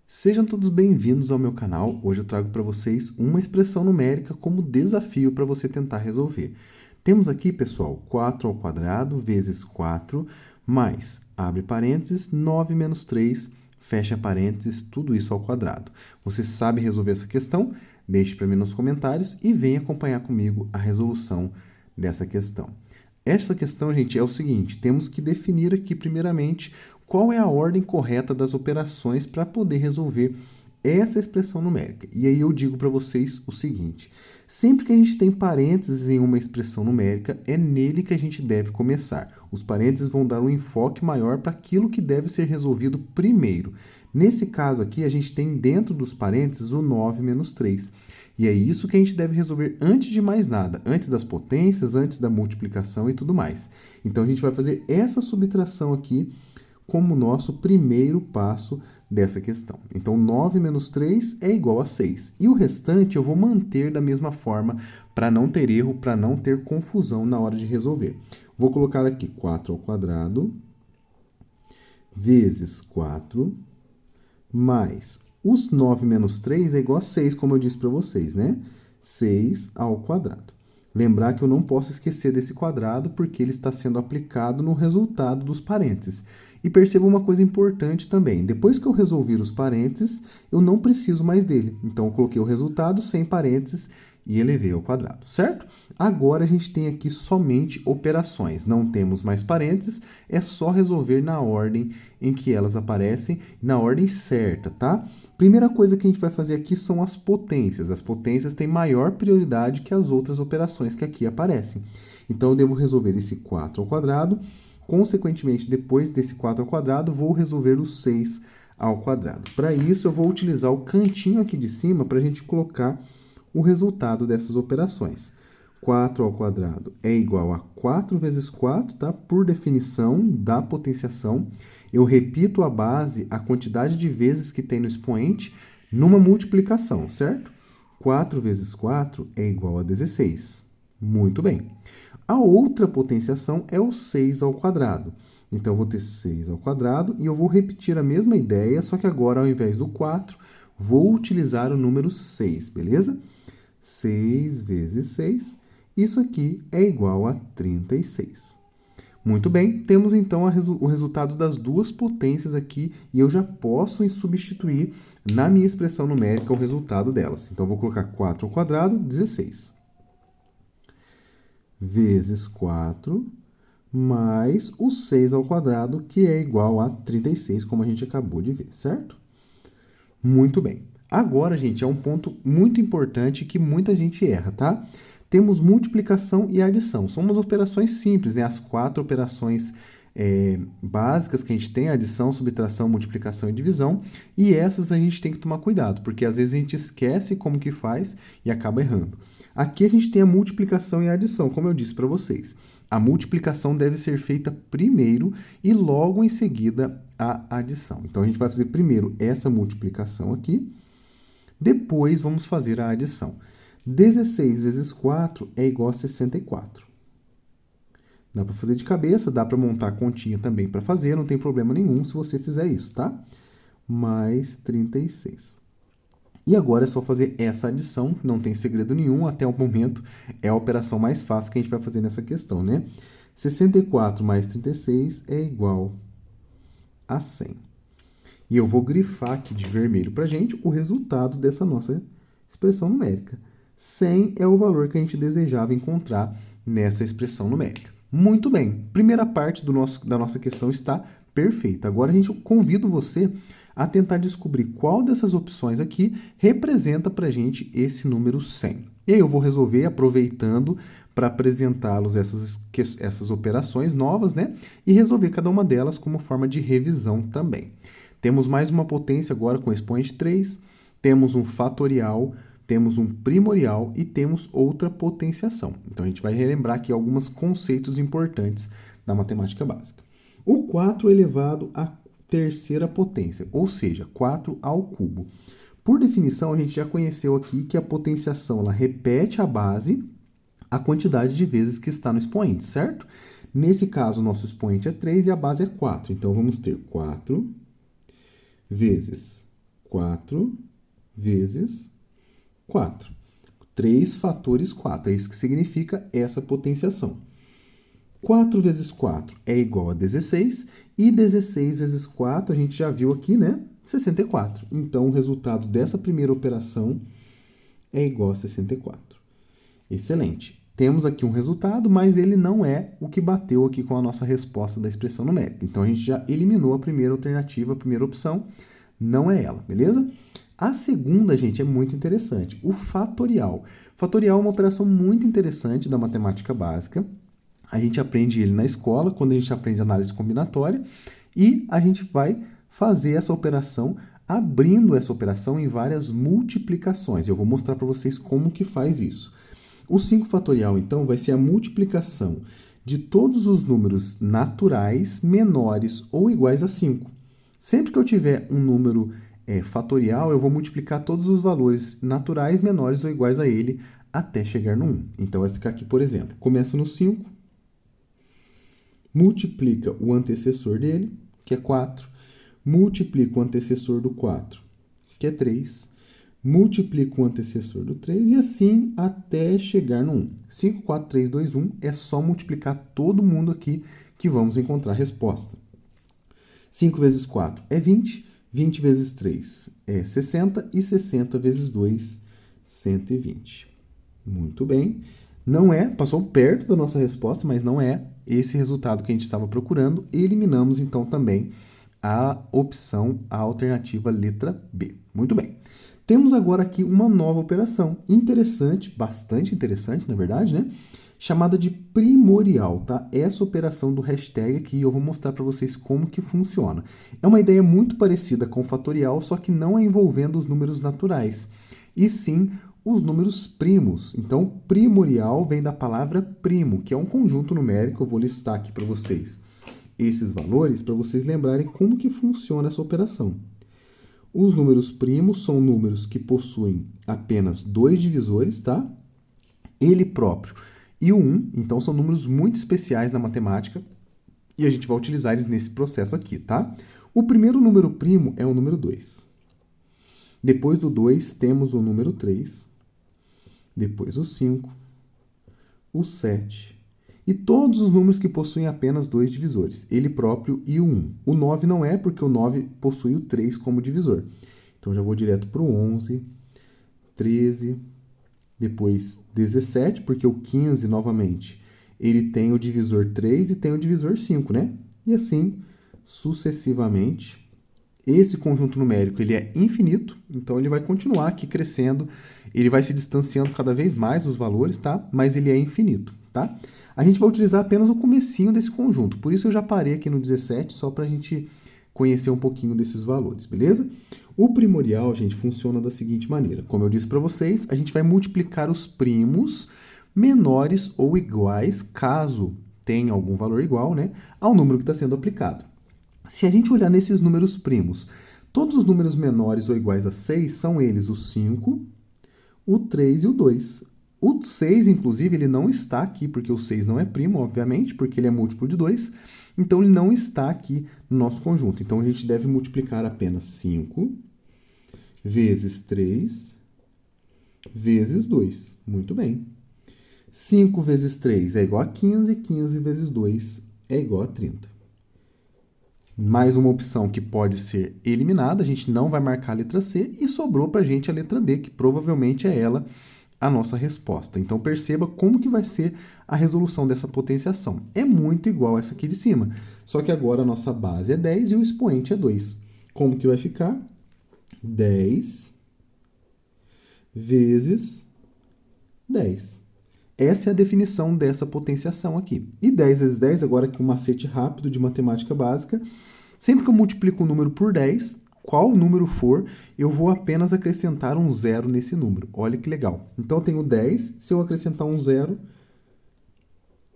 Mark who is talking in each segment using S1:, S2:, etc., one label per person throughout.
S1: Sejam todos bem-vindos ao meu canal. Hoje eu trago para vocês uma expressão numérica como desafio para você tentar resolver. Temos aqui, pessoal, 4 ao quadrado vezes 4 mais, abre parênteses, 9 menos 3, fecha parênteses, tudo isso ao quadrado. Você sabe resolver essa questão? Deixe para mim nos comentários e venha acompanhar comigo a resolução dessa questão. Essa questão, gente, é o seguinte, temos que definir aqui primeiramente qual é a ordem correta das operações para poder resolver essa expressão numérica. E aí eu digo para vocês o seguinte, sempre que a gente tem parênteses em uma expressão numérica, é nele que a gente deve começar. Os parênteses vão dar um enfoque maior para aquilo que deve ser resolvido primeiro. Nesse caso aqui, a gente tem dentro dos parênteses o 9 menos 3. E é isso que a gente deve resolver antes de mais nada, antes das potências, antes da multiplicação e tudo mais. Então, a gente vai fazer essa subtração aqui como nosso primeiro passo dessa questão. Então, 9 menos 3 é igual a 6. E o restante eu vou manter da mesma forma para não ter erro, para não ter confusão na hora de resolver. Vou colocar aqui 4 ao quadrado vezes 4 mais os 9 menos 3 é igual a 6, como eu disse para vocês, né? 6 ao quadrado. Lembrar que eu não posso esquecer desse quadrado porque ele está sendo aplicado no resultado dos parênteses. E perceba uma coisa importante também. Depois que eu resolver os parênteses, eu não preciso mais dele. Então, eu coloquei o resultado sem parênteses e elevei ao quadrado, certo? Agora, a gente tem aqui somente operações. Não temos mais parênteses, é só resolver na ordem em que elas aparecem, na ordem certa, tá? Primeira coisa que a gente vai fazer aqui são as potências. As potências têm maior prioridade que as outras operações que aqui aparecem. Então, eu devo resolver esse 4 ao quadrado. Consequentemente, depois desse 4 ao quadrado, vou resolver o 6 ao quadrado. Para isso, eu vou utilizar o cantinho aqui de cima para a gente colocar o resultado dessas operações. 4 ao quadrado é igual a 4 vezes 4, tá? Por definição da potenciação. Eu repito a base, a quantidade de vezes que tem no expoente, numa multiplicação, certo? 4 vezes 4 é igual a 16. Muito bem. A outra potenciação é o 6 ao quadrado. Então, eu vou ter 6 ao quadrado e eu vou repetir a mesma ideia, só que agora, ao invés do 4, vou utilizar o número 6, beleza? 6 vezes 6, isso aqui é igual a 36. Muito bem, temos então o resultado das duas potências aqui e eu já posso substituir na minha expressão numérica o resultado delas. Então, eu vou colocar 4 ao quadrado, 16. Vezes 4, mais o 6 ao quadrado, que é igual a 36, como a gente acabou de ver, certo? Muito bem. Agora, gente, é um ponto muito importante que muita gente erra, tá? Temos multiplicação e adição. São umas operações simples, né? As 4 operações básicas que a gente tem, adição, subtração, multiplicação e divisão. E essas a gente tem que tomar cuidado, porque às vezes a gente esquece como que faz e acaba errando. Aqui a gente tem a multiplicação e a adição, como eu disse para vocês. A multiplicação deve ser feita primeiro e logo em seguida a adição. Então, a gente vai fazer primeiro essa multiplicação aqui, depois vamos fazer a adição. 16 vezes 4 é igual a 64. Dá para fazer de cabeça, dá para montar a continha também para fazer, não tem problema nenhum se você fizer isso, tá? Mais 36. E agora é só fazer essa adição, não tem segredo nenhum, até o momento é a operação mais fácil que a gente vai fazer nessa questão, né? 64 mais 36 é igual a 100. E eu vou grifar aqui de vermelho para a gente o resultado dessa nossa expressão numérica. 100 é o valor que a gente desejava encontrar nessa expressão numérica. Muito bem, primeira parte da nossa questão está perfeita. Agora, a gente convido você a tentar descobrir qual dessas opções aqui representa para a gente esse número 100. E aí eu vou resolver aproveitando para apresentá-los essas operações novas, né? E resolver cada uma delas como forma de revisão também. Temos mais uma potência agora com expoente 3, temos um fatorial, temos um primorial e temos outra potenciação. Então, a gente vai relembrar aqui alguns conceitos importantes da matemática básica. O 4 elevado à terceira potência, ou seja, 4 ao cubo. Por definição, a gente já conheceu aqui que a potenciação ela repete a base a quantidade de vezes que está no expoente, certo? Nesse caso, o nosso expoente é 3 e a base é 4. Então, vamos ter 4 vezes 4 vezes 4. 3 fatores 4. É isso que significa essa potenciação. 4 vezes 4 é igual a 16. E 16 vezes 4, a gente já viu aqui, né? 64. Então, o resultado dessa primeira operação é igual a 64. Excelente. Temos aqui um resultado, mas ele não é o que bateu aqui com a nossa resposta da expressão numérica. Então, a gente já eliminou a primeira alternativa, a primeira opção, não é ela, beleza? A segunda, gente, é muito interessante, o fatorial. Fatorial é uma operação muito interessante da matemática básica. A gente aprende ele na escola, quando a gente aprende análise combinatória, e a gente vai fazer essa operação, abrindo essa operação em várias multiplicações. Eu vou mostrar para vocês como que faz isso. O 5 fatorial, então, vai ser a multiplicação de todos os números naturais menores ou iguais a 5. Sempre que eu tiver um número fatorial, eu vou multiplicar todos os valores naturais menores ou iguais a ele até chegar no 1. Então, vai ficar aqui, por exemplo, começa no 5, multiplica o antecessor dele, que é 4, multiplica o antecessor do 4, que é 3, multiplica o antecessor do 3 e assim até chegar no 1. 5, 4, 3, 2, 1 é só multiplicar todo mundo aqui que vamos encontrar a resposta. 5 vezes 4 é 20, 20 vezes 3 é 60 e 60 vezes 2, 120. Muito bem. Não é, passou perto da nossa resposta, mas não é esse resultado que a gente estava procurando. Eliminamos, então, também a opção, a alternativa letra B. Muito bem. Temos agora aqui uma nova operação, interessante, bastante interessante, na verdade, né? Chamada de primorial, tá? Essa operação do hashtag aqui, eu vou mostrar para vocês como que funciona. É uma ideia muito parecida com o fatorial, só que não é envolvendo os números naturais, e sim os números primos. Então, primorial vem da palavra primo, que é um conjunto numérico. Eu vou listar aqui para vocês esses valores, para vocês lembrarem como que funciona essa operação. Os números primos são números que possuem apenas 2 divisores, tá? Ele próprio e o 1, então são números muito especiais na matemática e a gente vai utilizar eles nesse processo aqui, tá? O primeiro número primo é o número 2. Depois do 2 temos o número 3, depois o 5, o 7 e todos os números que possuem apenas 2 divisores, ele próprio e o 1. O 9 não é, porque o 9 possui o 3 como divisor. Então, já vou direto para o 11, 13, depois 17, porque o 15, novamente, ele tem o divisor 3 e tem o divisor 5, né? E assim, sucessivamente. Esse conjunto numérico ele é infinito, então ele vai continuar aqui crescendo, ele vai se distanciando cada vez mais os valores, tá? Mas ele é infinito, tá? A gente vai utilizar apenas o comecinho desse conjunto, por isso eu já parei aqui no 17, só para a gente conhecer um pouquinho desses valores, beleza? O primorial, gente, funciona da seguinte maneira. Como eu disse para vocês, a gente vai multiplicar os primos menores ou iguais, caso tenha algum valor igual, né, ao número que está sendo aplicado. Se a gente olhar nesses números primos, todos os números menores ou iguais a 6 são eles o 5, o 3 e o 2. O 6, inclusive, ele não está aqui, porque o 6 não é primo, obviamente, porque ele é múltiplo de 2. Então, ele não está aqui no nosso conjunto. Então, a gente deve multiplicar apenas 5 vezes 3 vezes 2. Muito bem. 5 vezes 3 é igual a 15, 15 vezes 2 é igual a 30. Mais uma opção que pode ser eliminada, a gente não vai marcar a letra C e sobrou para a gente a letra D, que provavelmente é ela a nossa resposta. Então, perceba como que vai ser a resolução dessa potenciação. É muito igual essa aqui de cima, só que agora a nossa base é 10 e o expoente é 2. Como que vai ficar? 10 vezes 10. Essa é a definição dessa potenciação aqui. E 10 vezes 10, agora aqui um macete rápido de matemática básica. Sempre que eu multiplico um número por 10, qual número for, eu vou apenas acrescentar um zero nesse número. Olha que legal. Então, eu tenho 10, se eu acrescentar um zero,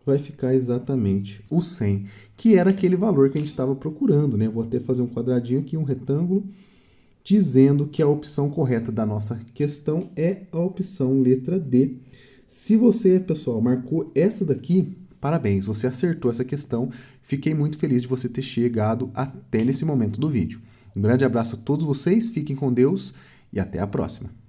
S1: vai ficar exatamente o 100, que era aquele valor que a gente estava procurando, né? Vou até fazer um quadradinho aqui, um retângulo, dizendo que a opção correta da nossa questão é a opção letra D. Se você, pessoal, marcou essa daqui, parabéns, você acertou essa questão. Fiquei muito feliz de você ter chegado até nesse momento do vídeo. Um grande abraço a todos vocês, fiquem com Deus e até a próxima.